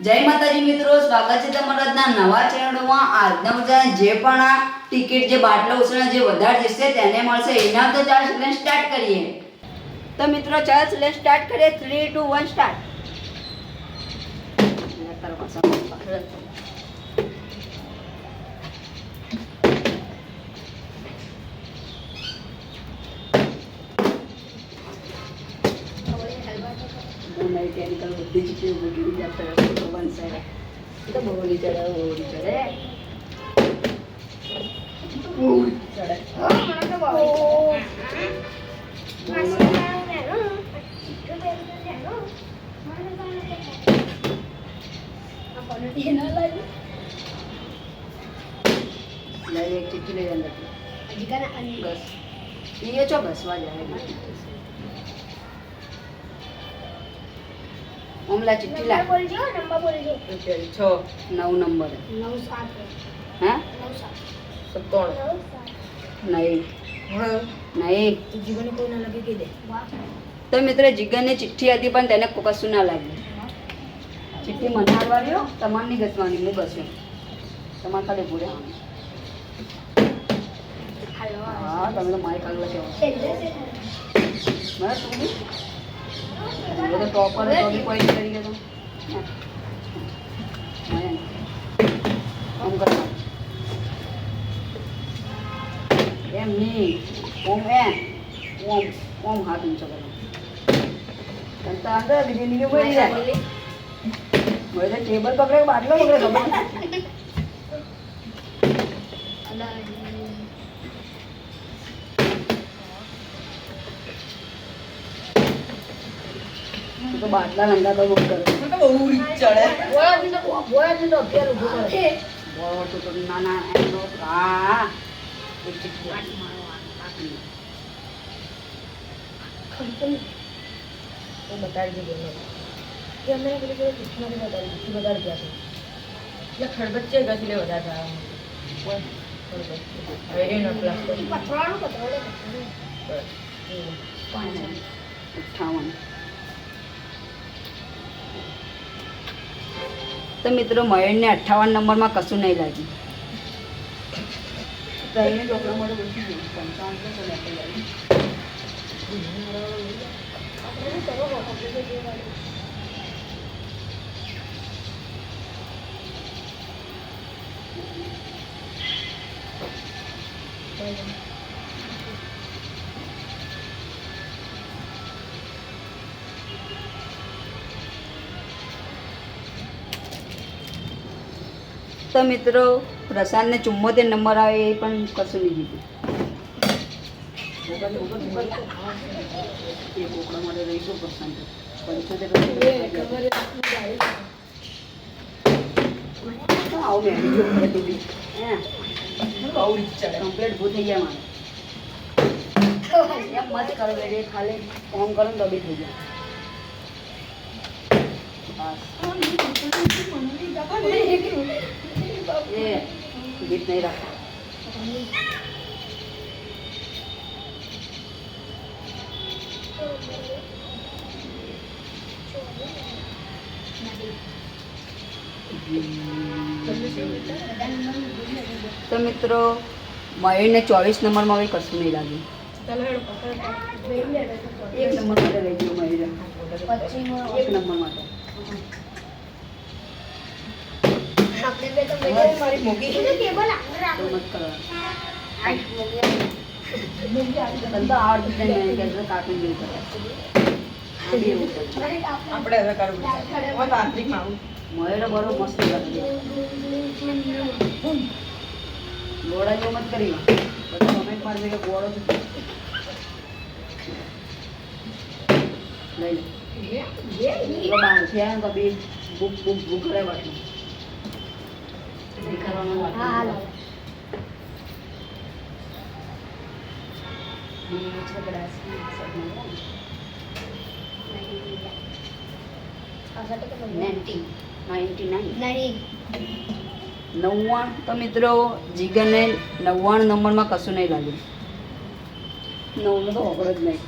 જય માતાજી મિત્રો, સ્વાગત છે તમારા આજના નવા ચેનલમાં। આજના બધા જે પણ આ ટિકિટ જે બાટલા ઉછળના જે વધારે જશે તેને મળશે ઇનામ। તો ચાલો ચેલેન્જ સ્ટાર્ટ કરીએ। તો મિત્રો ચાલો ચેલેન્જ સ્ટાર્ટ કરીએ। 3 2 1 સ્ટાર્ટ। मैकेनिकल बुद्धि की बुद्धि जाता है तो वन साइड तो बोली चढ़े चढ़े हां મને તો બોલી एक चिट्ठी ले अंदर बस ये जो बसवा जाएगी ओमला चिट्ठी ला बोल जो नंबर बोल जो 6 9 नंबर है 9 7 हैं 9 7 57 नहीं हां नहीं જીગરને કોઈ ના લાગે કે દે તો મિત્ર જીગરને ચિઠ્ઠી હતી પણ તેને કશું ના લાગ્યું ચિઠ્ઠી મનાડવાળ્યો તમારની ગસવાની હું બસ્યો તમાર ખાલી ભૂરે હાલો હા તમે તો માઈક આગળ કેવો બસ તું वो तो टॉपर है तो भी कोई नहीं करेगा तो हम कर एम नहीं ओम है ओम हाथ ऊंचा करो कंता अंदर बिजली के बैठ जा मेरे टेबल पकड़े बाटलो पकड़े खबर तो बाटला नंगा तो बुक कर तो बहु चढ़े बोला जी तो अफेयर उभो करे बोल तो नाना एनो आ एक चिट्ठी मारो आखिरी खंतन तो बता दीजिए कि हमने बोले कि चिट्ठी में बता दिया था ये खड़बच्चे गसले बता था अरे ना प्लस पत्रों फाइनल 58 तो मित्रों मयूर ने 58 नंबर में कशु नहीं लगी तो मित्रों प्रसाद ने 74 नंबर आए ये पण कशु नहीं जीतू ये कोकड़ा मारे रही तो प्रसाद 75 आओ मैं जो करे तू भी हैं आओ चढ़ कंप्लीट हो गया मारे ये मत कर बेटे खाली काम करो तो भी हो गया ये गीत नहीं रखा तो मित्रों मयूर ने 24 नंबर में भी कशु नहीं लगी एक नंबर माटे रही गयो मयूर एक नंबर माटे આપણે બે તો મેડમ મારી મોગી ટેબલ આગળ રાખો મત કરો આ મોગી ધંધા આડ દે ને કે કાટું દે આપણે હવે કરવું છે ઓ તાંત્રિક માં મોયરો બરો મસ્ત લાગે ગોળા જો મત કરી બધા કમેન્ટ માર દે કે ગોળો લઈ લે ये बांध છે કભી बुक કરે વાટલું हाँ हेलो ये झगड़ा सी सब नहीं 99 तो मित्रों जीगर ने 99 नंबर में कशु नहीं लगे 9 में तो खबर ज नहीं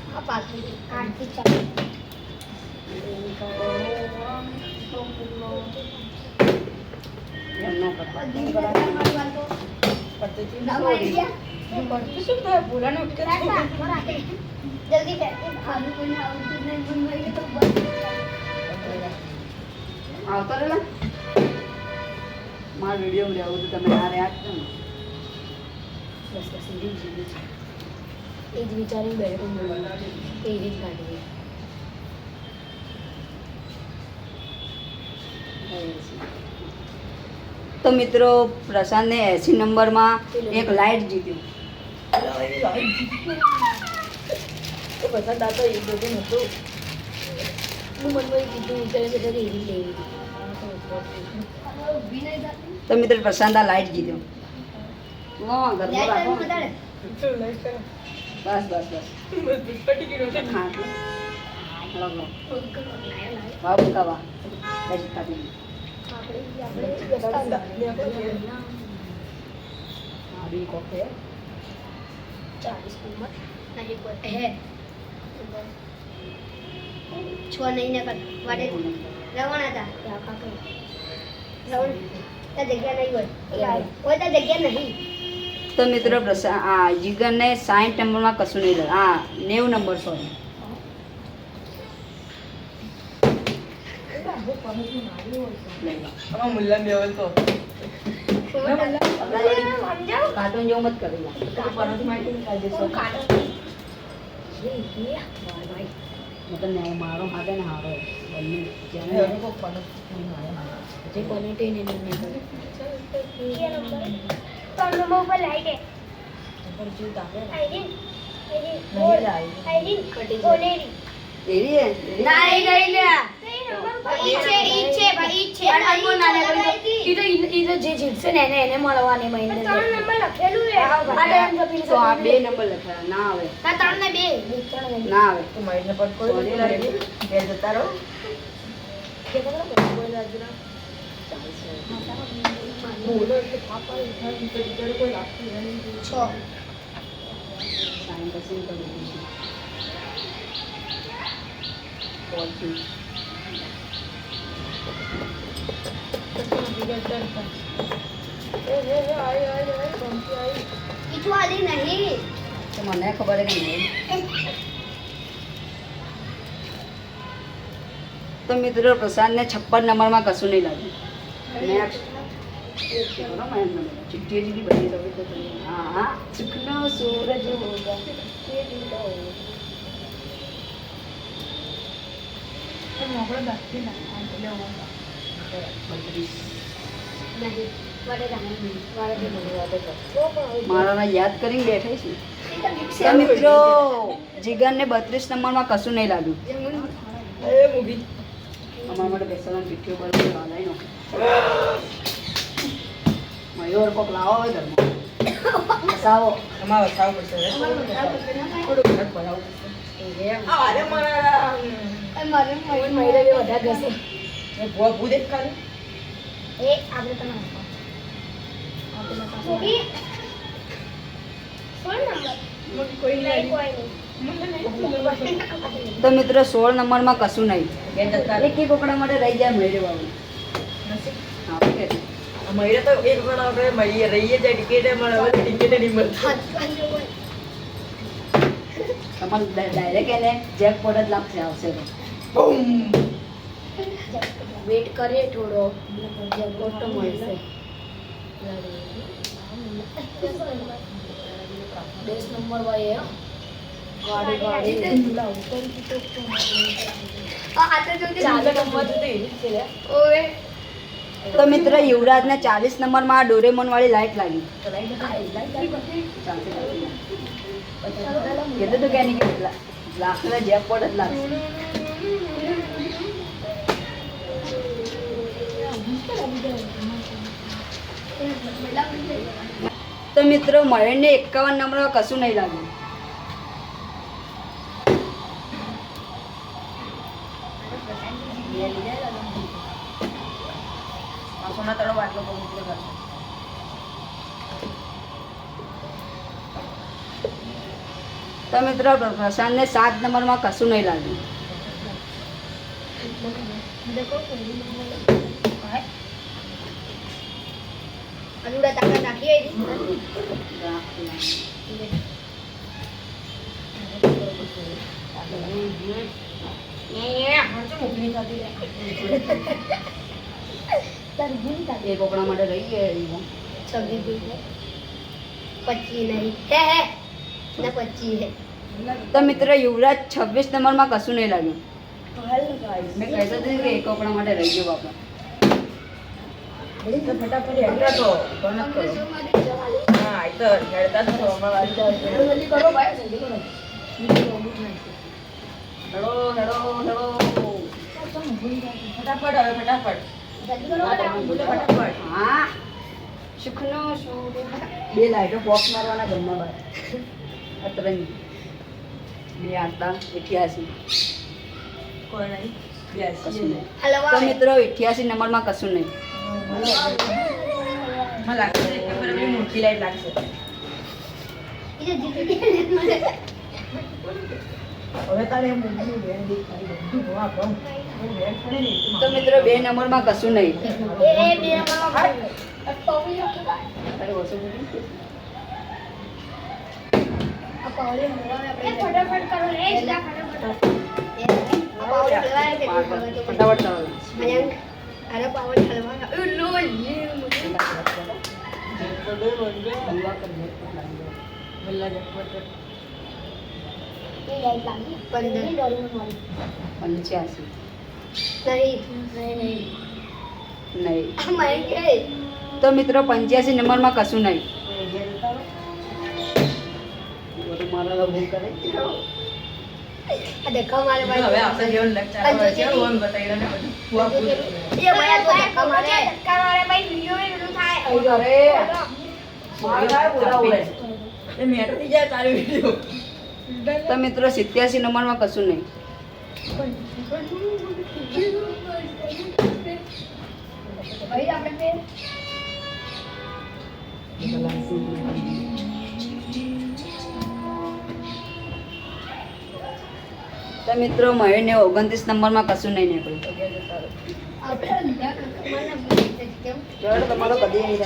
આવતો રે મારો વિડીયો લેવું તો તમે આ રહ્યા છો ને બસ બસ એ જ વિચારી બેઠું એ રીત કાઢવી. તો મિત્રો પ્રશાંતને 80 નંબરમાં એક લાઇટ જીત્યું. તો મિત્રો પ્રશાંત આ લાઇટ જીત્યો. બસ બસ બસ વાહ બકા વાહ તો મિત્રો જીગરને 60 નંબરમાં કશું નહીં લાગે. 90 નંબર સોરી કાર્ટૂન જેવું મત કરી મારો હાથે ને હારો જે જીતશે ને એને મળવાની મહિને 3 નંબર લખેલું તો આ 2 નંબર લખેલા ના આવે ના આવે તો મહિને પર કોઈ બે જતા રહો મને ખબર કે નહીં. તો મિત્રો પ્રશાંતને 56 નંબરમાં કશું નહીં લાગ્યું. ચિઠ્ઠી જીતી બની હા સુખનો સૂરજ હોગા મારા યાદ કરીને બેઠા છે. તો મિત્રો જીગરને 32 નંબરમાં કશું નહીં લાગ્યું. અમારા માટે બેસવાનું પીઠ્યો બરાબર લાવી નાખો. મયુર કોક લાવો હોય ઘરમાં વસાવો અમારે વસાવો પડશે થોડું ઘર ભરાવું પડશે. તો મિત્રો 16 નંબરમાં કશું નહીં. એક કોકડા માટે રહી જાય મળી રહેવાનું. મહિને તો એક પણ આપણે મળીએ રહીએ જાય ટિકિટ મળે ટિકિટ નહીં મળતી. તમારે ડાયરેક્ટ એને જેકપોટ જ લાગશે આવશે તો વેટ કરીએ થોડો જેકપોટ તો મળશે. 10 નંબર ભાઈ ગાડી તો મિત્ર યુવરાજને 40 નંબરમાં આ ડોરેમોન વાળી લાઈટ લાગી. કીધું તું કે લાગશે જેકપોટ જ લાગશે. તો મિત્રો મયુરને 51 નંબરમાં કશું નહીં લાગ્યું. તો મિત્રો પ્રશાંતને 7 નંબરમાં કશું નહીં લાગ્યું. અનુડા તાકા નાખી એ કોકડા માટે રહી ગયા 25 નહીં હે ના 25 હે તો મિત્ર યુવરાજ 26 નંબરમાં કશું નહીં લાગ્યું મેં કહેતો હતી કે એક કપડા માટે રહી ગયો બાપા ફટાફટ હેડતા તો હા તો હેડતા તો જલ્દી કરો ભાઈ જલ્દી કરો હેડો હેડો હેડો ફટાફટ હવે ફટાફટ જલ્દી કરો ફટાફટ હા સુખનો શું બે લાઈટો બોક્સ મારવાના ઘરમાં બહાર અતરંગી 2 88 કોઈ નહીં 82 તો મિત્રો 88 નંબરમાં કશું નહીં મને લાગશે કે મને મોટી લાઈટ લાગશે હવે તારે તો મિત્રો 2 નંબરમાં કશું નહીં ફટાફટ કરો ફટાફટ કરો અરે પાવર ચલવાના લો તો મિત્રો 85 નંબરમાં કશું નહીં તો મિત્રો 87 નંબરમાં કશું નહીં તો મિત્રો મહેરને 29 નંબરમાં કશું નહીં નીકળ્યું તમારો કદી નહીં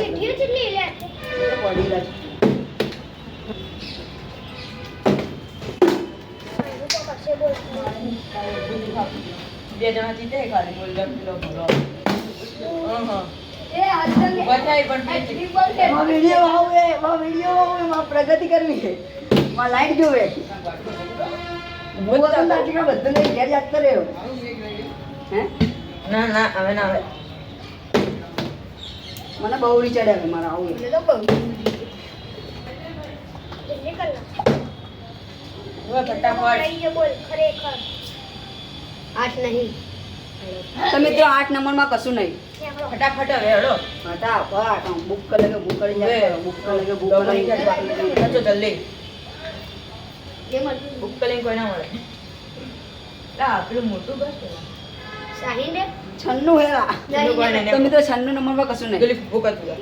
બે જણા જીતે ખાલી બોલ પ્રગતિ કરવી છે લાઈટ જોવે બધું નહીં ઘેર યાદ કરે હે ના ના હવે ના આવે મને બહુ ચડે હવે મારે આવું તો મિત્રો 8 નંબરમાં કશું નહીં ફટાફટ હવે હેડો ફટાફટ બુક કરી લે બુક કરી જલ્દી બુક કરીને કોઈ ના મળે પેલું મોટું બસ 96 હેરા તો મિત્રો 96 નંબરમાં કશું નહીં પેલી બુક હતું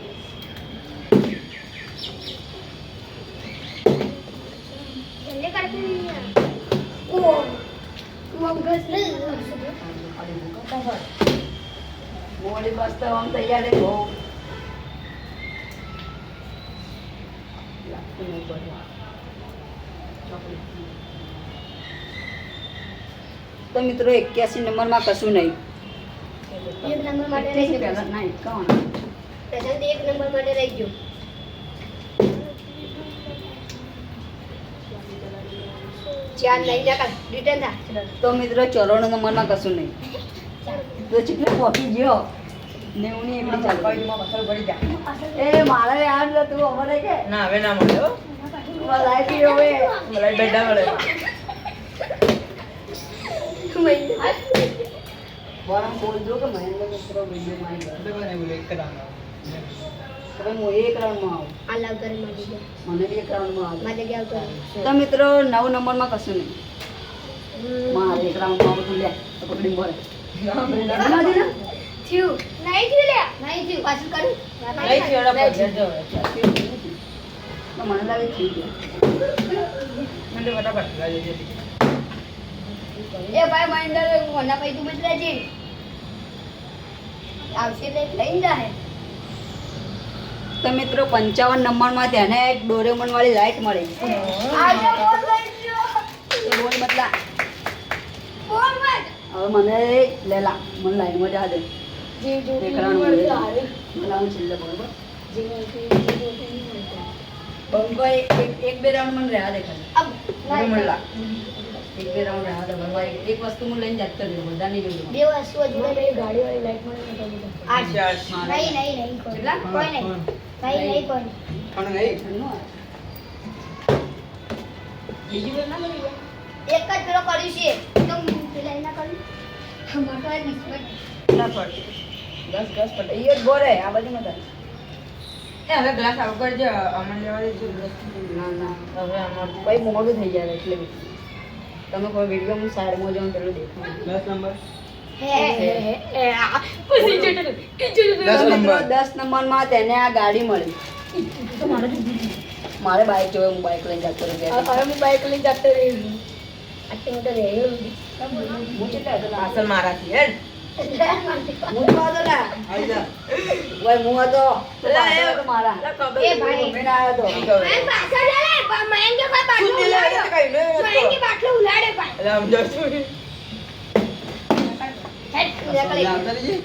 મોડી બસ તો આમ તૈયાર હે બહુ તો મિત્રો 81 નંબરમાં કશું નહીં એક નંબર માટે રહી ગયો ના 51 પ્રેઝન્ટ એક નંબર માટે રહી ગયો ચાર લઈ જા રિટર્ન થા તો મિત્રો 94 નંબરમાં કશું નહીં તો ચીકલા પહોંચી ગયો 90 ની એકડી ચાલવાઈમાં મસાલો ભરી જા એ મારે યાર તું અમારે કે ના હવે ના મળ્યો લાઈટ હવે લાઈટ બેડા મળે વારમ બોલજો કે મહેન્દ્ર મિત્ર વિડિયો માં આવી બોલે એક રાઉન્ડ હવે હું એક રાઉન્ડમાં આવું આ લાવ કરે મારી મને બી એક રાઉન્ડમાં આવું મારે ગયા તો મિત્રો 9 નંબરમાં કશું નહીં મારે એક રાઉન્ડમાં આવું લે તો પકડી બોલે ના દે ના થયું નહીં થયું લે નહીં થયું પાછું કરું નહીં થયું એડા પર જજો તો મને લાગે થઈ ગયો મને ફટાફટ લાગે એ ભાઈ મહેન્દ્ર કોના પૈ તું બદલાજે આવશે એટલે લઈને જાય તો મિત્રો 55 નંબરમાં તેને એક ડોરેમોન વાળી લાઈટ મળી. બોલ બદલા હવે મને લેલા મને લાઈનમાં જા દે બંકો એક બે રાઉન્ડ મને રહ્યા દે ખાલી મળલા એક બે રાઉન્ડ રહ્યા દે ભરવા એક વસ્તુ હું લઈને જતો રહ્યો બધા નહીં જોયું બે વસ્તુ જોડે બે ગાડી વાળી લાઈટ મળે નહીં કેટલા કોઈ નહીં નહીં કોઈ પણ નહીં બીજું ના મળી એક જ પેલો કર્યું છે તો પેલા એના કર્યું મોટો એક નિસ્બત ના પડ બસ પડ એ જ બોરે આ બધી મત એ હવે ગ્લાસ આવ કરજે અમન લેવા દે ના હવે અમાર ભાઈ મોડું થઈ જાય એટલે તમે કોઈ વિડિયો માં સાઈડમાં જાવ પેલું દેખો 10 નંબર પછી 10 નંબરમાં તેને આ ગાડી મળી તો મારે બાઈક જોવે હું બાઈક લઈને જતો રહ્યો હવે હું બાઈક લઈને જતો રહ્યો આટલી મોટો રહ્યો હું કેટલા હતો અસલ મારાથી હેડ હું તો હતો ના આઈ જા ઓય હું હતો મારા એ ભાઈ મેં આયો તો મેં પાછળ લે મયંક કે કોઈ બાટલો ઉલાડે મયંક કે બાટલો ઉલાડે ભાઈ એટલે આમ જો છું હેડ આવતા રહીએ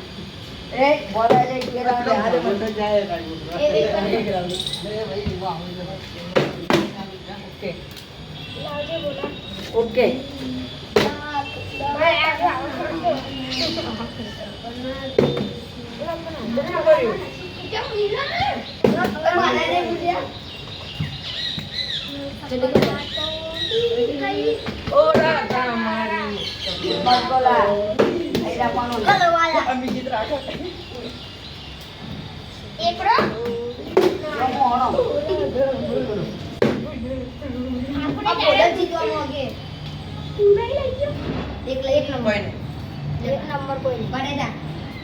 એ બોલા લે કે રાતે આરે મંડળ જાય ગાડી એ ભાઈ હું આવું ઓકે લાવજે બોલા ઓકે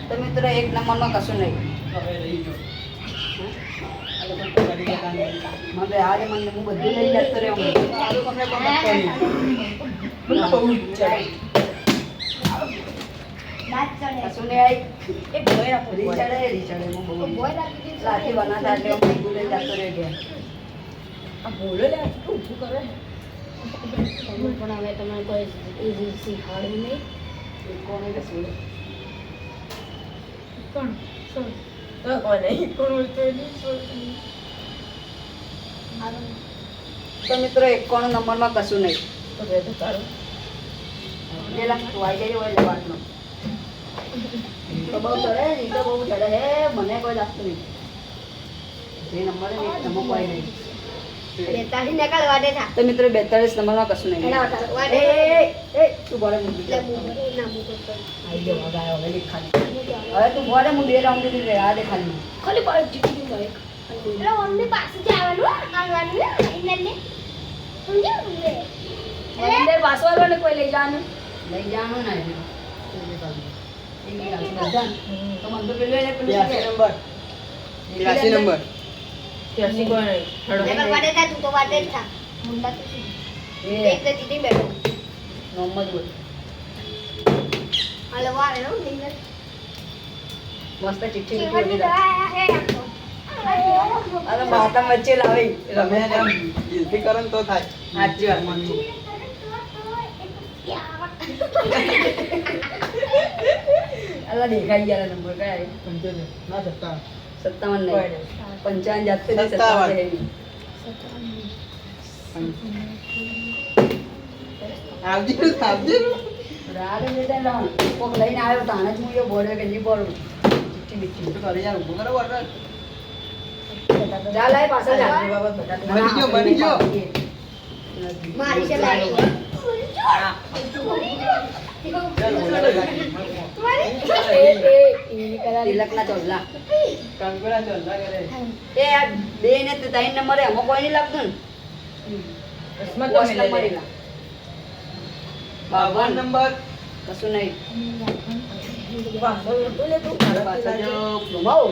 તો મિત્રો એક નંબરમાં કશું નહીં મને આજે મને હું બધું લઈ જતો રહ્યો કશું નહીં આવી એ ભોય રીચડે હું બહુ લાઠી બનાતા એટલે હું બધું લઈ જતો રહ્યો ગયા બોલો લે ઊભું કરે પણ હવે તમારે કોઈ શીખવાડવું નહીં કોને કે શું કોણ શું તો કોને કોણ બોલતો નહીં તો મિત્રો 91 નંબરમાં કશું નહીં તો બે તો તારું લેલા તું આવી જઈ હોય લેવાનો તો બહુ ચડે ને તો બહુ ચડે હે મને કોઈ લાગતું નહીં જે નંબર ને તમે કોઈ નહીં 42 નકલ વાડે થા તો મિત્રો 42 નંબરમાં કશું નહીં એ તું બોલે મુંડી ના મુકો આઈ જો વગાયો હવે ખાલી હવે તું બોલે હું બે રાઉન્ડ દીધી રે આ દે ખાલી ખાલી બોલ જીતી ગયો એક એટલે ઓનલી પાસે જવાનું આવવાનું ઇનને સમજ્યો રે અંદર પાસવાળો ને કોઈ લઈ જવાનું ના તો મન તો પેલો એને પેલું 82 નંબર 83 કોઈ નહીં નકલ વાડે થા તું તો વાડે જ થા મુંડા તો એક તો જીતી બેઠો નંબર બોલ હાલો વારે નો નિંદર મસ્ત ચિઠ્ઠી લીધી દીધા અરે માતા વચ્ચે લાવી રમે એમ ગિલ્ટી કરન તો થાય સાચી વાત માનું અલા દેખાઈ ગયા નંબર કયા 75 ના 57 નહીં 55 જાતે 57 આવજી રાડે બેટા લાવ કોક લઈને આવ્યો તાણે જ હું એ બોલે કે નહીં બોલું ચિઠ્ઠી બિઠ્ઠી તો કરે યાર ઉભો કરો વરર જા લાય પાછળ જા બની ગયો મારી છે લાઈ તિલક ના ચોલ્લા કંકુડા ચોલ્લા કરે એ આ બે ને 3 નંબરે આમાં કોઈ નહીં લાગતું ને કસ્મત તો મેલેલા 52 નંબર કશું નહીં બોલે તું પાછળ જો ઘુમાવ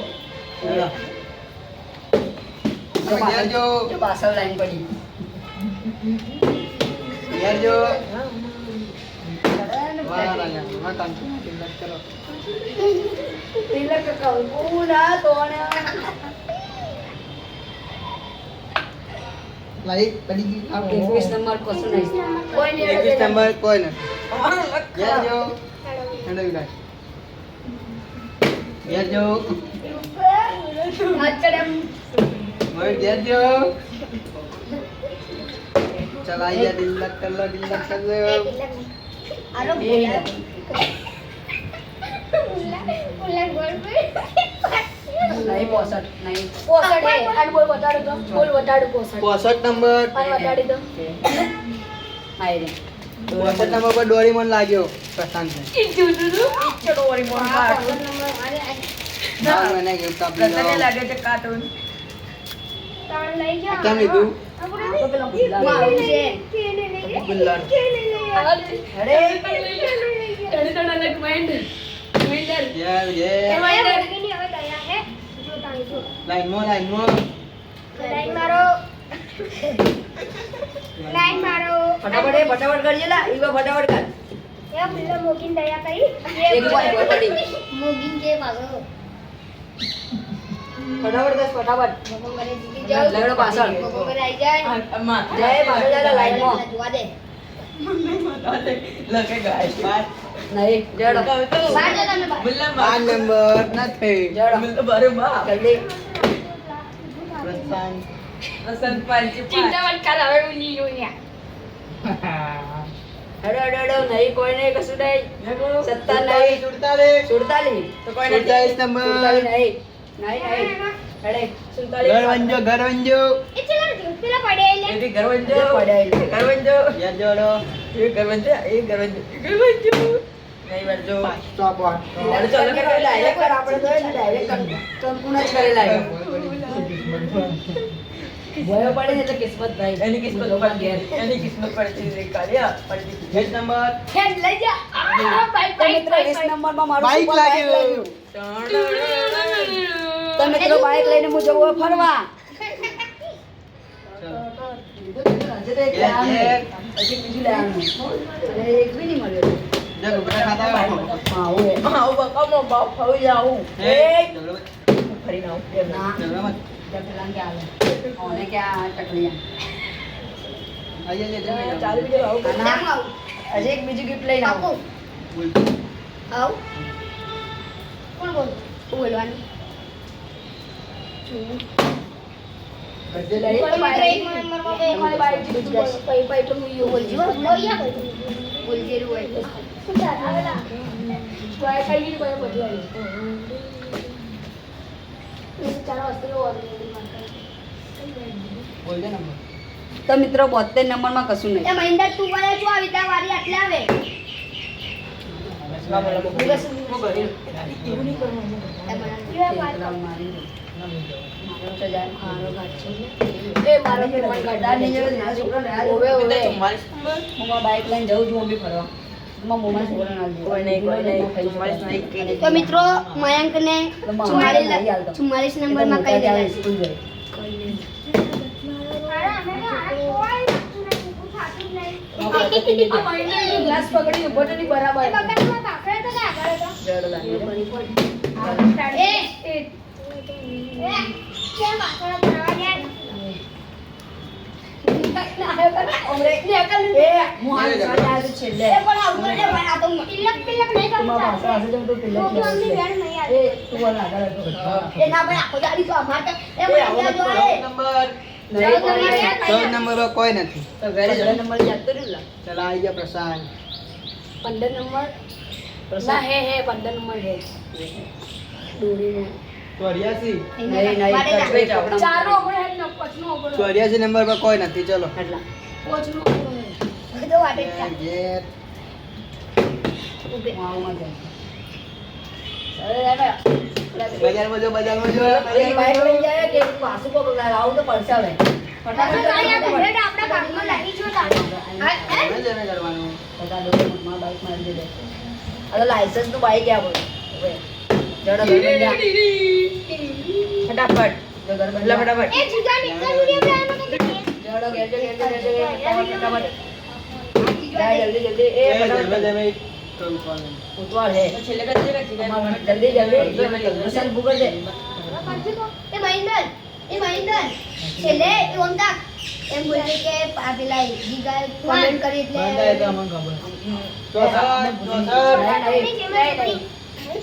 જો પાછળ લાઈન પડી યાર જો તિલક કંકુડા તોણ્યા લાઈટ પડી ગઈ. 21 નંબર કશું નહીં. કોઈ નહીં. 21 નંબર કોઈ નથી. ઘેર જો. હેડો વિલાસ. ઘેર જો. મયુર ઘેર જો. ચલાઈ જા ડિલક કર લો. નહીં 65 નહીં 65 અને બોલ બતાડો તો બોલ બતાડો 65 65 નંબર. અને બતાડી દો હાય રે 65 નંબર પર ડોરીમોન લાગ્યો પ્રશાંત ને. ના મને ગિફ્ટ આપી દો. લાગે છે કાર્ટૂન કેમ લીધું? તો પેલો મારું છે ગુલ્લર. અરે તને અલગ માઇન્ડ વિનર ઘેર લાઈનમાં ફટાફટ કરજે લા ઈવા ફટાફટ કર એક બોય પડી ફટાફટ લગડો પાછળ જય પાછળ જા લાઈનમાં નહીં જડો 5 નંબર નથી. જડો જલ્દી પ્રશાંત. હેડો નહીં કોઈ નહીં કશું નહીં 97 47 47 તો કોઈ નથી 47 નંબર. 47 નહીં હેડે 47 ઘરવંજો. ઘેર જોડો. Stop watch. ડાયરેક્ટ કર આપણે તો ડાયરેક્ટ કર સંપૂર્ણ જ કરેલા ભયો પડે એટલે કિસ્મત ભાઈ એની કિસ્મત પર ઘેર એની કિસ્મત પર ચીરી કાઢ્યા પડી 20 નંબર. હેડ લઈ જા તો મિત્રો 20 નંબરમાં મારું બાઈક super લાગ્યું. તો મિત્રો બાઈક લઈને હું જવું ફરવા હજી તો એક લેવાનું. હજી બીજું લેવાનું અને એક બી નહીં મળ્યો જો ગુબરા ખાતા આવો. હા હોય આવું બકામો બાપ ફાવી જાઉં એ ફરી નાઉં ના ઝઘડો મત. જબ પેલા કે આવે ઓને ક્યાં ટકલિયા આઈએ ચાલુ બીજો આવું ના હજી એક બીજું ગિફ્ટ લઈને આવું આવ કોણ બોલવાનું બધે લઈ તમારી બાઈક પૈ પૈ તો હું બોલજો બોલજેરું હોય આવેલા ટ્રાય કરી કોઈ બધું આવી ચાલો વસ્તુ બોલજે નંબર. તો મિત્રો 72 નંબરમાં કશું નહીં એ મહિન્દર તું વાળા શું આવી તા વારી આટલે આવે બાઈક લઈને જઉં છું મમ્મી ફરવા તો મિત્રો મયંક ને 44 નંબર માં કહી દેવાય ગ્લાસ પકડી ઉભો તો નહીં બરાબર નંબર નંબર કોઈ નથી. તો ઘરે નંબર જતો રહ્યું ચલા આવી ગયા પ્રશાંત. 15 નંબર ના હે 15 નંબર હે દોરીનો 84 નહીં ચારનો ઓગણ હે ને પાંચનો ઓગણ 84 નંબર પર કોઈ નથી. ચલો એટલા પાંચનો ઓગણ બધો વાટે ઘેર. વાવમાં જાય બજારમાં જો. અરે બાઈક લઈ જાય કે પાછું કોક આવું તો પડશે હવે આપણા ભાગમાં લાગી છો જમે કરવાનું. બધા લોકો માં બાઈક મારી દીધે આ લાયસન્સ નું બાઈક આ બોલ હવે જડો ઘર જા ફટાફટ જો ઘર એટલે ફટાફટ એ જીગા નીકળ વિડિયો જડો ફટાફટ જા જલ્દી એ ફટાફટ જમે ઉતવાળ હે છેલ્લે કચ્ચે જલ્દી પ્રશાંત ભૂગર દે એ મહિન્દર એ મહિન્દર છેલ્લે એ ઓમ તાક એમ બોલે કે આ પેલા જીગા કમેન્ટ કરી બંધાય તો એટલે અમને ખબર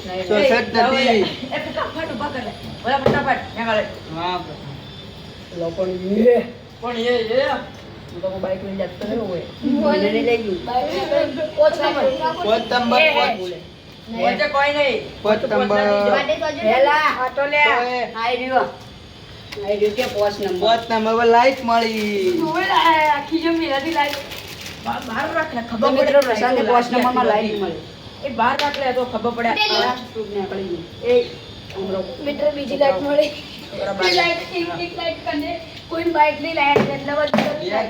64 નથી. એ ફટાફટ ઊભા કર લે બોલા ફટાફટ ત્યાં ગાલે હા પણ પણ હું તો બાઈક લઈને જતો રહ્યો હોય મને નહીં લઈ ગયું પોત નંબર વચ્ચે કોઈ નહીં પોત નંબર માટે તો હજુ હેલા આટો લે આઈ રહ્યો કે પોસ્ટ નંબર પોત નંબર પર લાઈટ મળી. આખી જો મેરાથી લાઈટ બહાર રાખ લે તો ખબર મિત્રો પ્રશાંત પોસ્ટ નંબરમાં લાઈટ મળે એ બહાર રાખ લે તો ખબર પડે આ સ્ટૂપ ને પડી ગઈ એ હમરો મીટર બીજી લાઈટ મળી બરાબર એક લાઈટ કને કોઈ બાઈક ની લાઈટ એટલે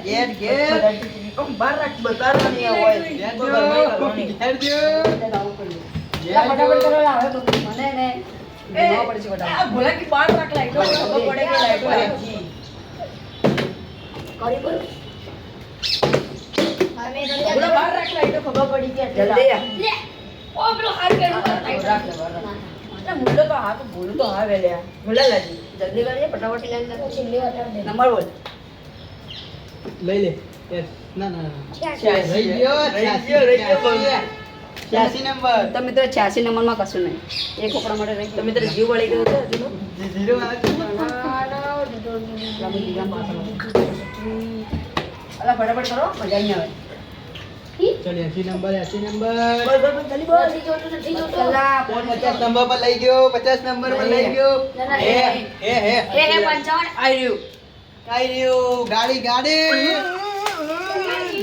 ગેટ ગેટ બહાર રાખ બતાવવા નહીં હોય ગેટ તો ઘરમાં કરવાની. ગેટ ફટાફટ કરો લા, હવે મને ને એ ભણવા પડશે આ ફટાફટ ભોલા કે બહાર રાખ લાઈટો ખબર પડે કે લાઈટો રાખી કરી બોલો ભોલા બહાર રાખ લાઈટો ખબર પડી કે જલ્દી આ. લે ઓ પેલો હાથ રાખ લે બહાર રાખ અરે મુલ્લો તો હા તો બોલું તો હા વેલ્યા ભોલા લાજી જલ્દી કરીએ ફટાફટ છેલ્લે વટાર દે નંબર બોલ લઈ લે યસ ના ના ના. 86 રહી ગયો રહી ગયો બોલ 86 નંબર તો મિત્રો 86 નંબરમાં કશું નહીં એક કપડા માટે રહી તમે તો જીવ વળી ગયો છે હજુ જીરો આવે છે. અલા ફટાફટ કરો મજા નહીં આવે ચાલ 80 નંબર 80 નંબર બોલ બોલ જલ્દી બોલ નથી જોતું નથી જોતું કલા 50 નંબર પર લઈ ગયો 50 નંબર પર લઈ ગયો ના, ના, હે એ હે એ 55 આઈ રહ્યું કાઈ રહ્યું ગાડી ગાડી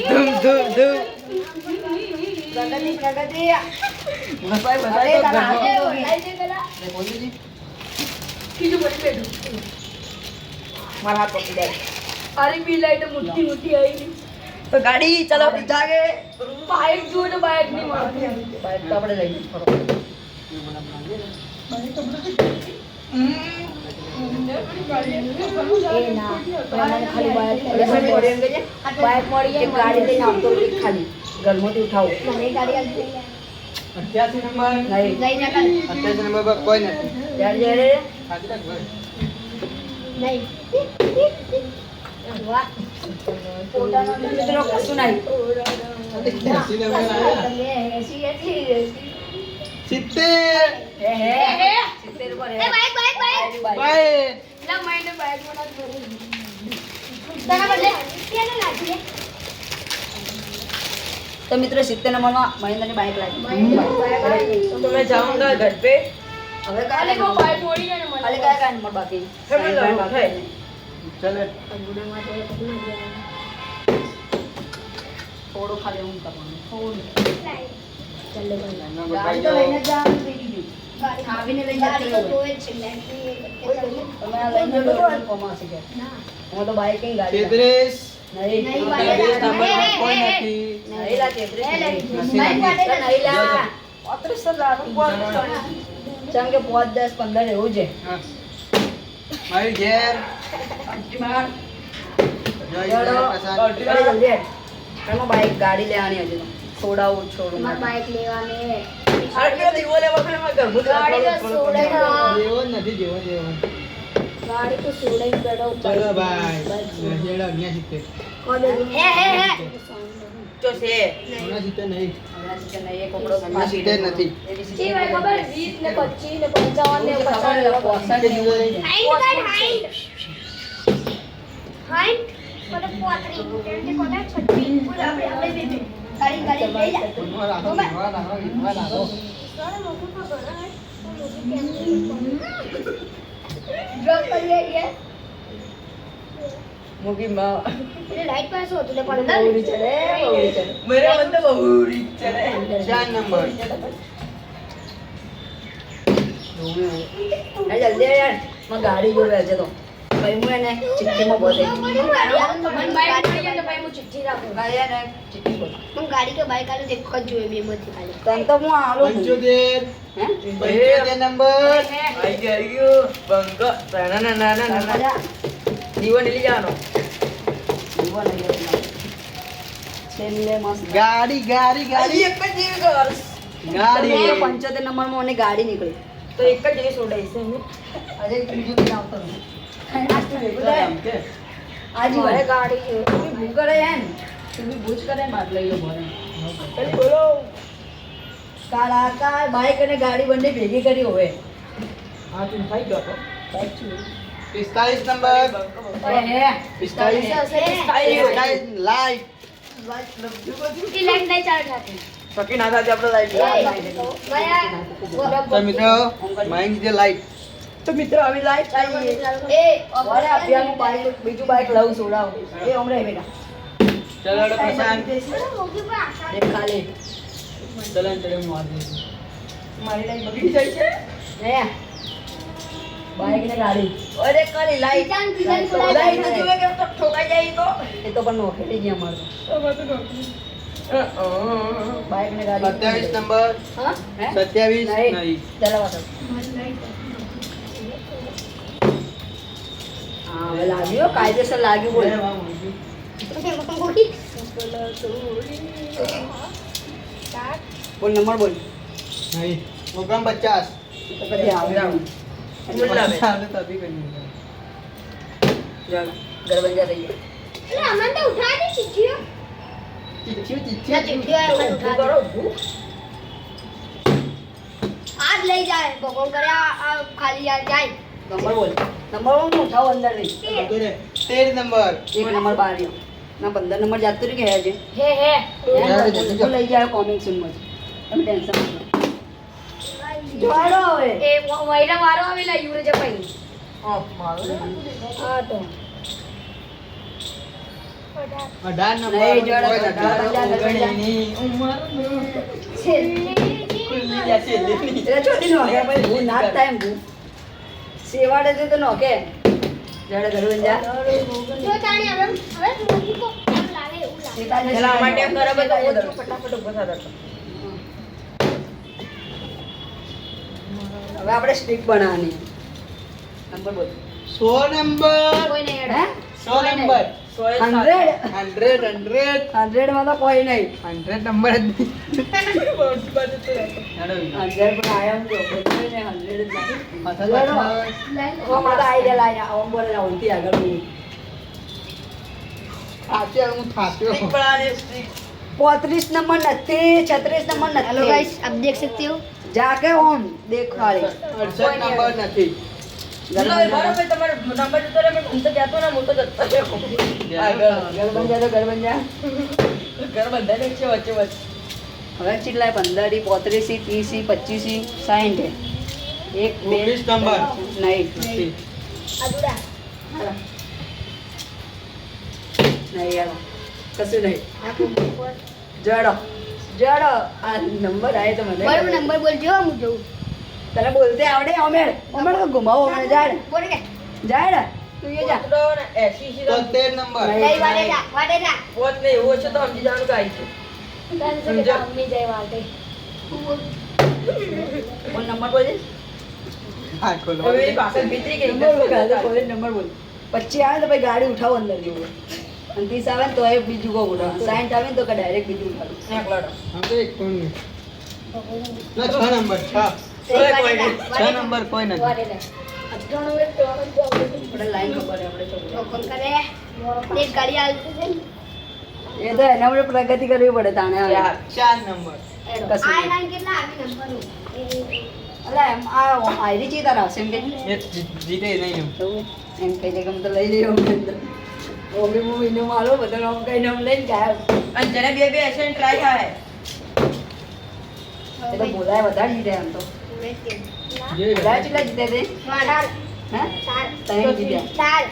ધૂમ ધૂમ ધૂમ પ્રગતિ પ્રગતિ બતાય અરે બતાય તો તારા ઘરમાં. હાથે લાઈ દે પેલા લે બોલજી બીજું પડી બેઠું મારા હાથ પકડી દે અરે બી લાઈટ મોટી મોટી આવી તો ગાડી ચલો જાગે બાઈક જુઓ તો બાઈક નહીં મળતી બાઈક તો આપણે લઈ જઈશું ફરો એ ના મને ખાલી બાઈક એટલે શું બોડી એમ કહેજે બાઈક મળી એક ગાડી લઈને આવતો રહી ખાલી ઘરમાંથી ઉઠાવો મને ગાડી આવી 88 નંબર નહીં લઈ જા કાલ 88 નંબર પર કોઈ નથી જ્યારે જ્યારે ખાલી રાખ ભાઈ. નહીં વાહ મિત્રો કશું નહીં 80 નંબર આવ્યા તમે એસી એસી 70 હે હે હે. 70 ઉપર એ હે બાઈક બાઈક બાઈક ભાઈ લા માઈન્ડ બાઈક મને તને બદલે કેને લાગી લે તો મિત્રો 70 નંબરમાં મહેન્દ્રની બાઈક લાગી तो मैं जाऊंगा घर पे હવે કાલે કો કાલે બાઈક મોડી જાય ને મને ખાલી કયા કાંઈ નંબર બાકી હે, મને લાગુ થાય. ચાલે થોડું ખાલી હું કરવાનું થોડું ચાલે નંબર ગાડી તો લઈને જ જવાનું થઈ ગયું આવીને લઈ ગાડી તો જતી જોવે જ છે લાઈટ તમે આ લઈને જતો રહો, કમાશે કે ના હું તો બાઈક કઈ ગાડી 33 નહીં નહીં, નહીં નંબર પર કોઈ નથી નહીં લા 33 નથી. નહીં લા 35 તો લા ચમ કે 5 10 15 એવું છે હા. મારી ઘેર અંતિમાન જય ચલો પ્રસાદ. અરે જલ્દી હેડ. એમાં બાઈક ગાડી લેવાની હતી તો છોડાવું છોડું માર બાઈક લેવાને આટલો દીવો લેવા ખાલી મારે ઘરનું જ ગાડી તો થોડું થોડું સોડાઈ ના. જેવો જ નથી જેવો જેવો ગાડી તો સોડાઈ બેઠો ચલો ભાઈ હેડો 79 હે હે હે તો છે 79 નહીં હમણાં છે કે નહીં, એ કપડો હમણાં સીધે જ નથી. જી ભાઈ ખબર 20 ને 25 ને 55 ને 50 પોસઠ જેવું લઈ જાય. હાઈટ કોને પોતરી એટલે કોને 36 પૂર આપણે બે ગાડી ગાડી લઈ જા ઊભા રાખો, ઊભા રાખો, ઊભા રાખો. ડ્રોપ કરી આઈએ મૂકી માં એટલે લાઈટ પાસે હતું લે પણ બહુરી ચડે, બહુરી ચડે. મેરે મન તો બહુ રીત ચડે 4 નંબર અરે જલ્દી યાર માં ગાડી જોવે છે તો ભાઈ હું એને ચિઠ્ઠીમાં બોલે ગાડી આવે તો મને બાઈક મળી જાય તો ભાઈ હું ચિઠ્ઠી રાખું ભાઈ એને ચિઠ્ઠી બોલે હું ગાડી કે બાઈક આલે એક જ જોઈએ બે માંથી ખાલી તને તો હું આલું છું. 75 હે 75 નંબર આઈ ગયો બંગો ના ના ના ના ના રાજા, દીવો ને લઈ જવાનો જીવો નહીં લેવાનો. છેલ્લે મસ્ત ગાડી ગાડી ગાડી એક જ જીવ કર ગાડી 75 નંબરમાં મને ગાડી નીકળી તો એક જ જગ્યાએ છોડાઈશ એમ આજે ત્રીજું દિન આવતો નથી. આજે મારે ભાઈ ગાડી છે ભૂખ કરે એમ તમે ભૂજ કરે બાદ લઈ લો ભરે પેલી બોલો કાળા બાઈક અને ગાડી બંને ભેગી કરી હોય હા તું થઈ ગયો તો 45 નંબર હે 45 લાઈટ પકી ના થાય આપણે લાઈટ તો મિત્રો માઇન્ડ જે લાઈટ તો મિત્રો આવી લાઈટ આવી અરે અભિયાનું બાઈક બીજું બાઈક લઉં છોડાવ એ હમણાં બેટા ચલો પ્રશાંત દેખ ખાલી ચલન ચલે માર દે મારી લાઈટ બગડી જાય છે હે બાઈક ને ગાડી અરે કાલી લાઈટ લાઈટ તો જોવે કે તો ઠોકાઈ જાય તો એ તો પણ નોખેડી જ અમારું બાઈક ને ગાડી 27 નંબર હા હે 27 નહીં. નહીં ચાલો વાતો હા હવે લાગ્યો કાયદેસર લાગ્યું બોલ બોલ નંબર બોલ નહીં પ્રોગ્રામ 50 તો કદી આવે બોલાવે. ચાલે તો અભી કરી ચાલ ગરબંજા થઈ ગયા ચીચ્યું કરો ભૂ આજ લઈ જાય ભગવાન કરે આ ખાલી આ જાય નંબર બોલ નંબર બોલ હું ઉઠાવ અંદર નહીં 13 નંબર એક નંબર બાર રહ્યો ના 15 નંબર જાતું રહ્યું કે હે છે હે હે હું લઈ જાય કોમિક સીનમાં તમે ટેન્શન ન લો જોડો હવે એ વૈરા વારો આવેલા યુરે જે પઈ હા મારો હા તો 18 નંબર નહીં, જોડે, કોઈ જોડે, નથી. જોડે, જોડે. ઉગણીની ઉંમર ખુલ્લી જશે લેની. એટલે છોડી નોખે ભાઈ ભૂ ના જ થાય એમ ભૂ સેવાડે છે તો નોખે જડે ગરબંજા જો તાણી હવે મૂકી કો એમ લાગે એવું લાગે પેલા માટે એમ કરે તો ઓછું ફટાફટ ઉભો થતા હવે આપણે સ્ટીક બનાવવાની નંબર બોલ 100 નંબર કોઈ નહીં હે 100 નંબર 100 100 માં તો કોઈ નહીં 100 નંબર જ નહીં. હેડો. 100 પણ આયા હું જો કોઈ ને 100 જ નથી માથા જોડો. પાછળ. હવે મારે આઈડિયા લાઈને આવો બોલે ઓનથી આગળ હું થાક્યો હું થાક્યો. 35 નંબર નથી 36 નંબર हेलो નથી गाइस आप देख सकते हो જાકે ઓમ દેખ ખાલી 68 નંબર નથી. બરોબર તમારે નંબર જતો રહે હું તો જાતો ને હું તો જતો રહ્યો ગરબંજા તો ગરબંજા ઘર બંધાઈ છે વચ્ચે વચ્ચે હવે ચીટલા 15 35 30 25 60 એક બે 19 નંબર. નહીં નથી. अधूरा નહીં યાર કશું નહીં જડો જડો આ નંબર આવે તો મને बराबर नंबर बोल जो हम जो તને બોલતે આવડે અમેર અમેર તો ઘુમાવો અમને જાય ને बोल के જાય ને તું એ જા 80 73 નંબર નહીં. नहीं वाटे जा પોત ને એવું છે તો સમજી જવાનું કે આવી છે तन से समझा? मम्मी जाए वाटे બોલ નંબર બોલ હા ખોલો. હવે એ પાછળ ભીતરી ગઈ નંબર બોલ કાલે બોલ નંબર બોલ 25 આવે તો ભાઈ ગાડી ઉઠાવો અંદર જેવું અને 30 આવે ને તો એ બીજું કો ઉઠાવો 60 આવે ને તો ડાયરેક્ટ બીજું ઉઠાવો નેકલાડો આમ તો એક પણ નહીં. ના 6 નંબર 6 નંબર કોઈ નથી. वाटे जा આપણે લાઈન ખબર આપણે છોકરા फोन करे एक गाड़ी आ એ તો એના માટે પ્રગતિ કરવી પડે તાણે હવે યાર 4 નંબર કશું आए નહીં. नाम कितना अभी नंबर અલા એમ આ આયરી ચી તારા આવશે એમ કે એ જીતે નહીં એમ. તો એમ કહી દે કે હું તો લઈ લઈએ અમે અંદર ઓમી હું ઇનો મારો બધો નામ કઈ નામ લઈને ગાયબ અને જેને બે બે એસેન્ટ ટ્રાય થાય એ તો બોલાય વધારે જીતે એમ તો જે બોલાય કેટલા જીતે તે चार હે चार ત્રણ જીત્યા चार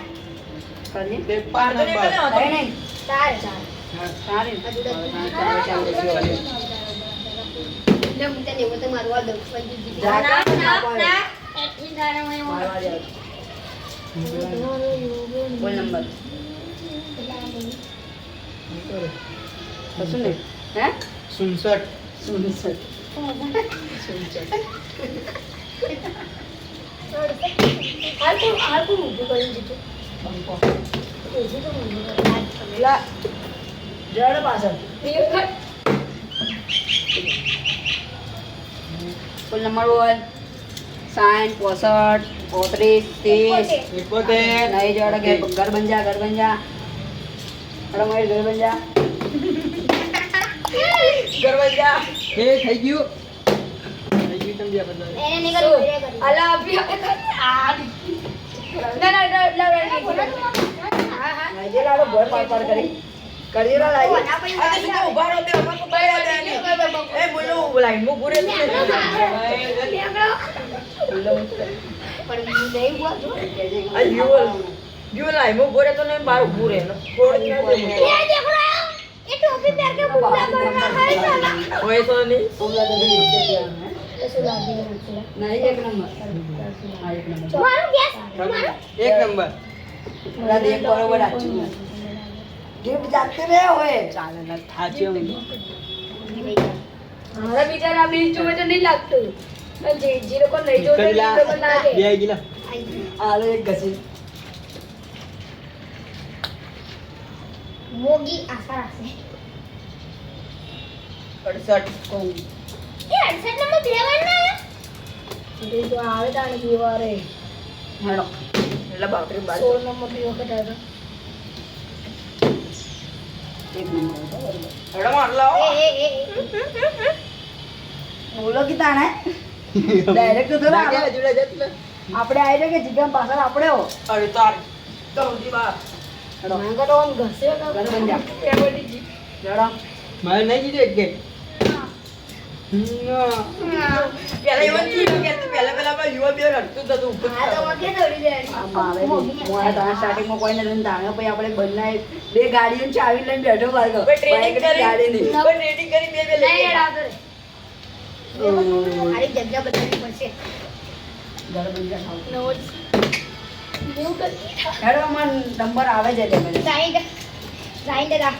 કરીએ તે 5 નંબર ત્રણ નહીં चार चार ચાર ને? ले मुझे नहीं वो तो मारवा दो पंजी जी जा, ना जा, ना जा, ना एक ही गाना में મારવા દે. બોલ નંબર કશું નહીં હે 67 સુનસઠ हाल को मुझे कर दीजिए પેલા જડ પાછળ બોલ નંબર બોલ 60 65 35 30 71 નહીં જોડે ઘર બન જા હડો મયુર ઘર બન જા ગરવૈયા એ થઈ ગયું સમજ્યા બધા એને નહીં કર્યું, એને કર્યું. અલા અભી આ ના ના ના ના નહીં જે લાડો બોય પાડ કરી કરી રા લાઈ કોના પર આ તો ઉભા રહો તે અમાર કો બહાર આવે એ બોલો લાઈન મો પૂરે પણ હું નહીં બોલું. આ યુ લાઈન મો પૂરે તો ને બાર ઉભું રહે ને થોડ ये देखो ये टोपी पहन के बुढ़ा बन रहा है साला. હોય તો નહીં નહીં એક નંબર હા એક નંબર मारो गैस मारो. એક નંબર પૂરા દેખ બરોબર આચું ગિફ્ટ જાતે રે હોય ચાલે ના સાચી હું મારા બિચારા બીજ જોવે તો નહીં લાગતું પણ જે લોકો નહીં જોવે એ લોકો લાગે બે ગીલા આલો એક ઘસી मोगी आशा रखसे. 68 કોણ ये 68 नंबर लेवन ना है. એ તો આવે તાણે દીવારે હેડો એટલે બાપરે 16 નંબર બી વખત આવ્યો એક નંબર હતો બરોબર હેડો માર લાવો ए બોલો કે તાણે ડાયરેક્ટ તો થોડા લાગે આવે. જોડે જતલે આપણે આવી જાય કે જીગમ પાછળ આપણે હો અરે તાર તો ઉધી બા હેડો માંગો તો આમ ઘસે તો ઘર બન જા એ બધી જી હેડો મારે નહીં જીધું એક ગેટ પેલા એવો જી કે પેલા માં યુવા બે રડતું હતું ઉપર हां तो मगे दौड़ी दे. આમાં આવે હું તારા સ્ટાર્ટિંગમાં કોઈ નથી તાણે પછી આપણે બંને બે ગાડીઓ ચાવી લઈને બેઠો પાછો કોઈ ટ્રેનિંગ કરી ગાડીની કોઈ ટ્રેનિંગ કરી બે બે नहीं લઈ लड़ा दे. हमारी जगह बतानी पड़શે. ઘર બન જા ખાવ નોટ એવું કરી હેડો માં નંબર આવે છે તે મને साइड साइड दा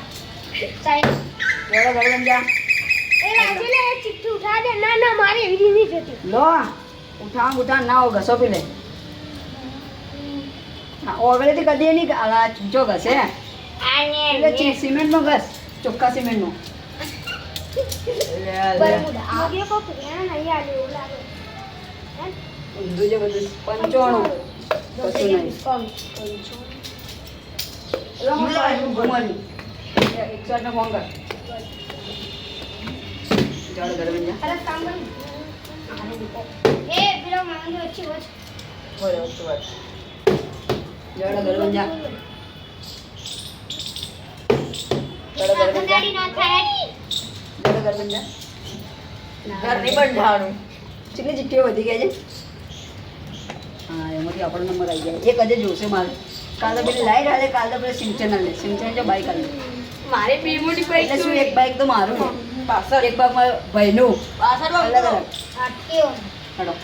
साइड. હેડો ઘર બન જા ए राजू ले चिट्ठी उठा दे. ना ना मारे एवी नहीं जती. લો ઉઠા ના હો ઘસો પી લે હા ઓગળેથી કદી નહીં આ ચૂચો ઘસે એટલે સિમેન્ટનો ઘસ ચોખ્ખા સિમેન્ટનો बरमुडा आगे को प्रिया नहीं आले वो लागे. ઊંધું છે બધું 95 કશું નહીં ઘુમાવી 61 નો ફોન કર ચાલો ઘર બન જા अरे काम कर. ए फिर मांगो अच्छी हो. હોય તો વાત ચાલો ઘર બન જા ચાલો ઘર બન જા गाड़ी ना થાય. ચાલો ઘર બન જા ઘર નહીં બંધાણું કેટલી ચિઠ્ઠીઓ વધી ગયા છે હા એમાંથી આપણો નંબર આવી જાય એક હજે જોશે મારે કાલે પેલી લાઈટ હાલે કાલે પેલી સિંચન હાલે સિંચન જો બાઈક હાલે મારે બે મોટી બાઈક એટલે શું એક બાઈક તો મારું ને પાછળ એક બાઈક મારા ભાઈનું પાછળ અલગ અલગ अटके हो. હેડો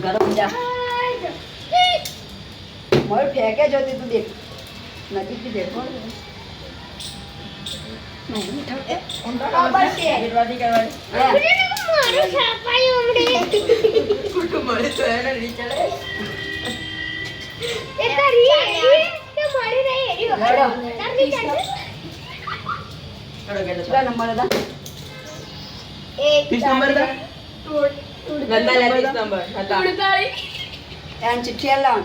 ઘર બન જા મારું ફેંકે જોતી તું દેખ નજીકથી દેખો ખબર છે ગેટવાથી કરવાની અરે મારો છાપાઈ ઉમડે. કુટુંબ મળે તો એને નહીં ચડે એ તારી એડી તો મારી નહીં એડી હેડો. તારી ચાલે. હેડો ગેટ કેટલા નંબર હતા એ 30 નંબર હતા નતા લે 30 નંબર હતા ત્યાં ચિઠ્ઠી આલાવ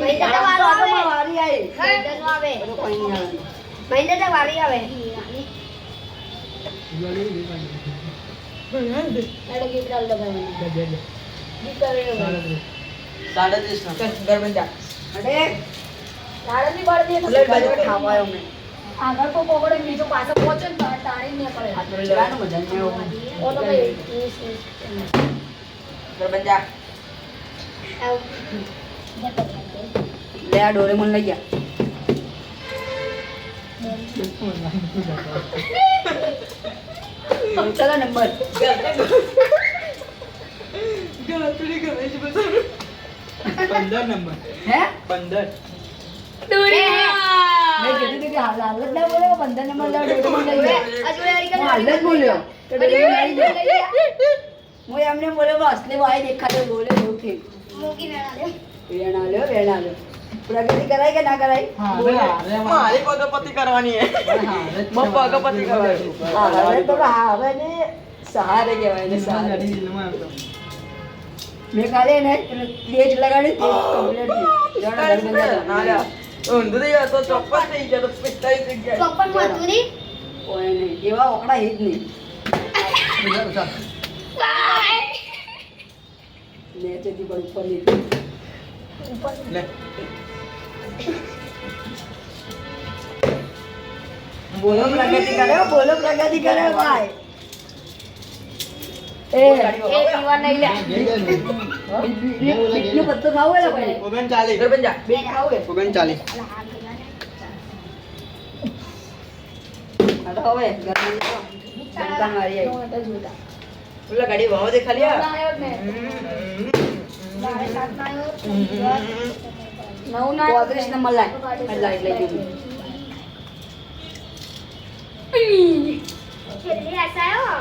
મહિન્દર તો વારો આવે. વારી આવી મહિન્દર નો આવે. બધું કોઈ નહીં આવે મહિન્દર તો વારી આવે. હેડો ગીત ચાલ લગાવવાનું 37 ઘર બંધા અરે નાળની બાળદી એટલે બાજુ ઠાવાયો મેં આગળ તો પકડે બીજો પાછો પહોંચે ને તાણી ને પડે આ તો લેવાનું મજા નહીં ઓ તો ભાઈ ઘર બંધા લે આ ડોરેમોન લઈ ગયા ચલો નંબર ગળતડી ગમે છે બધું 15 નંબર હે 15 મેં કીધું હતું કે હાલ હાલ જ ના બોલ્યો 15 નંબર લે ડોરેમોન લઈ ગયા હું હાલ જ બોલ્યો તો ડોરેમોન લઈ ગયા હું એમને બોલ્યો બસ અસલી ભાઈ દેખાતો બોલે એવું કે મૂકી ના દે. વેણા લ્યો પ્રગતિ કરાય કે ના કરાય મારી પગપતિ કરવાની હે પગપતિ કરવાની હવે તો હવે ને સહારે કહેવાય ને સહારે મેં ખાલી ને તેજ લગાડી તે કમ્પ્લીટ ના લ્યા ઊંધું થઈ ગયો તો 54 થઈ ગયો તો 45 થઈ ગયા 54 માં હતું નહીં. ઓય નહીં એવા ઓકડા હિત નહીં નીચેથી પણ ઉપર લીધું લે બોલો પ્રગતિ કરે ભાઈ એ પીવા નહીં લે. બીટનું પત્તું ખાવું હોય ને ભાઈ 39 ગરબંજા બીટ ખાવું હોય 39 હા તો હવે ગરમી બંકાન મારી આવી પેલા ગાડી ભાવ દે ખાલી આ પોત્રીસ નંબર લાઈટ લઈ દીધું છેલ્લી આશા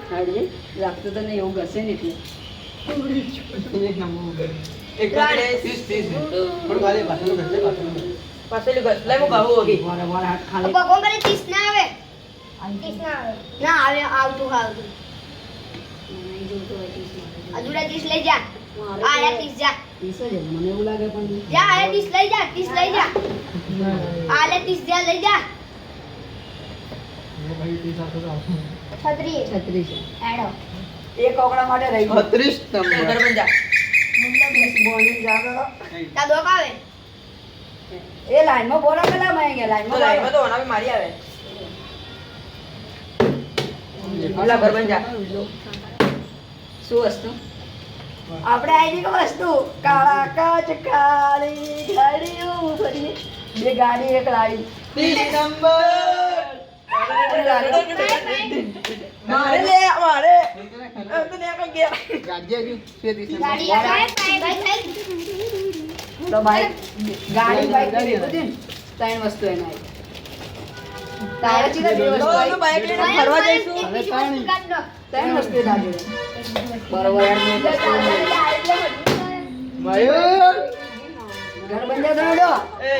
હાડી લાગતું તો નહીં એવું ઘસે ને એટલે એક નંબર એક ગાડી 30 પણ ગાડી પાછળ ઘટલે પાછળ ગસ લઈ મુ ગાવું હોગી વારે હાથ ખાલી ભગવાન કરે 30 ના આવે 30 ના આવે ના આવે આવતું અધૂરા 30 લઈ જા આયા 30 જા 30 જ મને એવું લાગે પણ જા આયા 30 લઈ જા 30 લઈ જા આલે 30 જા લઈ જા છત્રી 36 એડો એક ઓકડા માટે રહી ગયું 32 નંબર ગરબંજા બોલી જાગો તા દોક આવે એ લાઈનમાં બોલો પેલા માં ગયા તો લાઈનમાં લાઈમાં તો ઓના બી મારી આવે ઓલા ગરબંજા શું વસ્તુ આપણે આવી કે વસ્તુ કાળા કાચ કાળી ગાડીઓ ફરી બે ગાડી એક લાવી 30 નંબર મારે લે મારે તો ને કા ગયા રાજ્ય જી 33 ગાડી આવે ભાઈ તો બાઈક ગાડી બાઈક લીધી હતી ને ત્રણ વસ્તુ એના આવી તારે ચીલા બે વસ્તુ તો આવી બાઈક લઈને ફરવા જઈશું ત્રણ વસ્તુ લાગી બરોબર યાર મયુર ઘર બંધ દોડો એ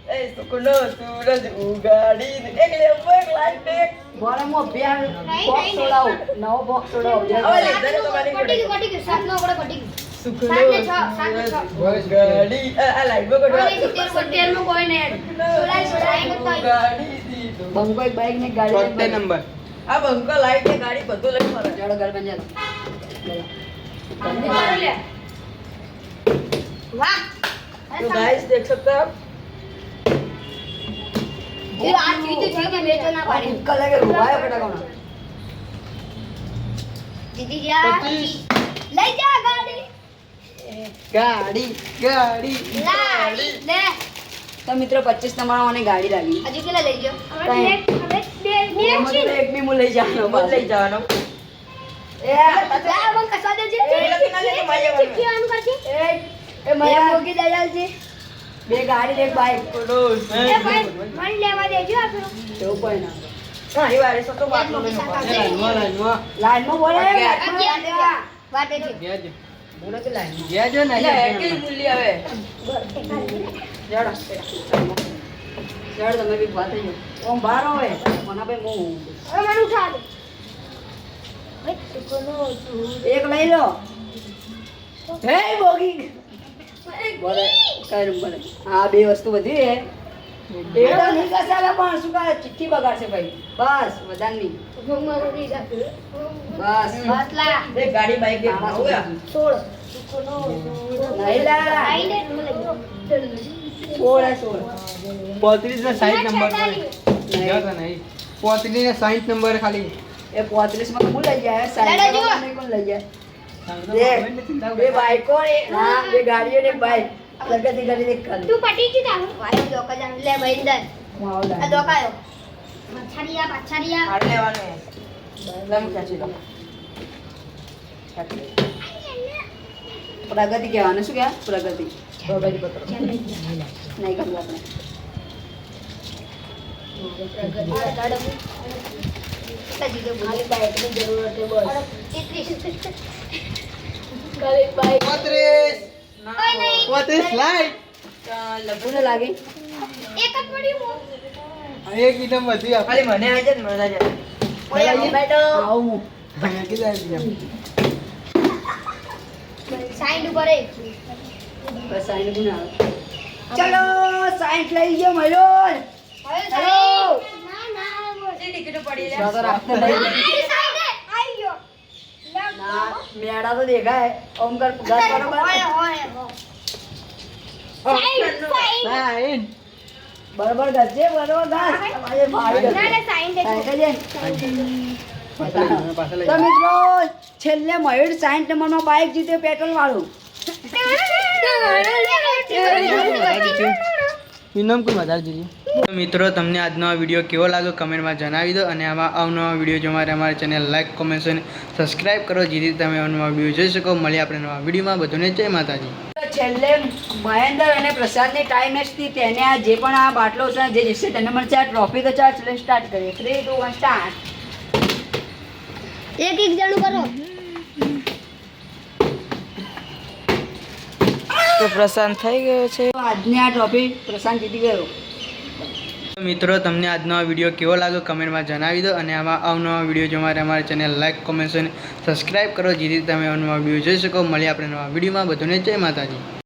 એ સુકનો સૂરજ ઉગાડી એક લે એક લાઈટ એક બોલમો બેન બોક્સ છોડાવ નવો બોક્સ છોડાવ હવે લે દરે તો મારી કટી ગયું સાત નો ઓકડો કટી ગયું સુકનો સાત ને છ, સાત ને છ. ઉગાડી આ લાઈટ માં કોઈ ગડવા નહીં, 70 નું કોઈ નહીં સોલાય ઉગાડી દીધું બંકો એક બાઈક ને ગાડી 76 નંબર આ બંકા લાઈટ ને ગાડી બધું લઈ મારે ચડો ઘર બંધ વાહ तो गाइस देख सकते हैं आप એ આ ચીજ છે કે બેચો ના પાડી ઉક્કા લાગે રૂવાયો ફટાકોના દીદી જા 25 લઈ જા ગાડી ગાડી ગાડી લાડી લે તો મિત્રો 25 નંબર મને ગાડી લાગી હજુ કેટલા લઈ ગયો ત્રણ. હવે બે એમાં તો એક બી હું લઈ જવાનો मत ले जाना એ લા બંક કસા દેજે લખી ના દે તો મારી આવવાનું. ચિઠ્ઠી આમ કરજે એ મયા મોકી દયાલ છે બે ગાડી ને એક બાઈક એ ભાઈ મન લેવા દેજો આપણો એવું કોઈ ના મારી વારે સો તો બાત નો લાઈનમાં લાઈનમાં બોલે અગિયાર વાટે છે ગયા બોલો કે લાઈન જો ને એટલે કેટલી મૂલ્ય આવે જડ તમે બી વાત થઈ ઓમ બહાર હોય મને ભાઈ હું હવે મને ઉઠા દે એક લઈ લો હે બોગી બોલે કઈ બોલે હા બે વસ્તુ બધી હે એડો નહીં કસાવે પણ શું કરે ચિઠ્ઠી બગાડશે ભાઈ બસ વધારે નહીં બસ બસ લા એક ગાડી બાઈક એક ભાવ ગયા 16 નહીં લા આઈને 16 35 ને 60 નંબર પર નહીં ગયા તા નહીં 35 ને 60 નંબર ખાલી એ 35 માં કોણ લઈ જાય લડો જુઓ. કોણ લઈ જાય બે બાઈકો ને હા બે ગાડીઓ ને એક બાઈક લગતી કરી એક ખાલી તું પટી જ તા વાયો દોકા જાન લે ભાઈ અંદર હું આવું આ લાગે. દોકાયો પછાડિયા હાડ લેવાનું લમ ખેંચી લો પ્રગતિ કહેવાનું શું કહેવાય પ્રગતિ બાબાજી પત્ર નહીં કરવું આપણે ખાલી બાઈકની જરૂર હતી બસ 35 35 લાઈટ લગુને લાગી એક ઇટમ વધી આપે ખાલી મને આવી જાય ને મજા જાય ઓય અહીં બેઠો આવું કીધા સાઈડ ઉપર એક બસ સાઈન ગુણ આવે. ચલો સાઈન લઈ ગયો મયુર. હેલો જે ટિકિટો પડી લે. તો રાખતો નહીં. ના મેડા તો દેખાય ઓમ કર ગાત બરોબર સાઈન. બરોબર ગજે બરોબર ગાત તમારે ભાઈ ગજે. પાછા લઈ તો મિત્રો છેલ્લે મયુર 60 નંબરનો બાઇક જીત્યો પેટ્રોલ વાળું. ઇનામ કોઈ વધારે જોઈએ. મિત્રો તમને આજનો આ વિડીયો કેવો લાગ્યો કમેન્ટમાં જણાવી દો અને આવા અવનવા વિડીયો જો અમારી ચેનલ લાઈક કોમેન્ટ અને સબસ્ક્રાઇબ કરો જેથી તમે અવનવા વિડીયો જોઈ શકો. મળીએ આપણે નવા વિડીયોમાં. બધાને જય માતાજી. છેલ્લે મહેન્દ્ર અને પ્રસાદની ટાઈમ હતી તેને આ જે પણ આ બાટલો છે જે જીતશે તેને મળશે આ ટ્રોફી. તો ચાલ ચલે સ્ટાર્ટ કરીએ. 3 2 1 સ્ટાર્ટ. એક જણું કરો તો પ્રશાંત થઈ ગયો છે. તો આજની આ ટ્રોફી પ્રશાંત જીતી ગયો. મિત્રો તમને આજનો આ વિડીયો કેવો લાગ્યો કમેન્ટમાં જણાવી દો અને આવા અવનવા વિડીયો જો અમારી ચેનલ લાઈક કોમેન્ટ અને સબસ્ક્રાઇબ કરો જેથી તમે અવનવા વિડીયો જોઈ શકો. મળીએ આપણે નવા વિડીયોમાં. બધાને જય માતાજી.